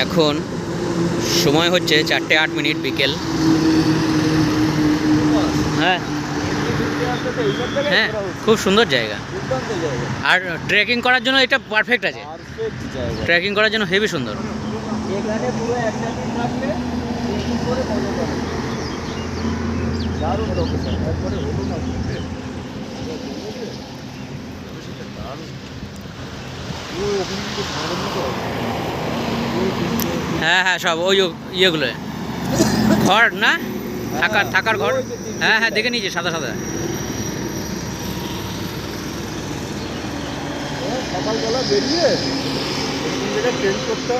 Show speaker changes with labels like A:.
A: এখন সময় হচ্ছে 4:08 বিকেল। হ্যাঁ হ্যাঁ, খুব সুন্দর জায়গা, আর ট্রেকিং করার জন্য এটা পারফেক্ট আছে। ট্রেকিং করার জন্য হেভি সুন্দর।
B: এখানে পুরো একটা দিন থাকলে ট্রেকিং করে মজা পাবে। দারুণ লোকেশন, একবারে হলো না
A: হ্যাঁ হ্যাঁ, সব ওই ইয়েগুলো ঘর না, থাকার ঘর। হ্যাঁ হ্যাঁ, দেখে নিয়েছি, সাদা সাদা।
B: সকালবেলা বেরিয়ে ট্রেন করতে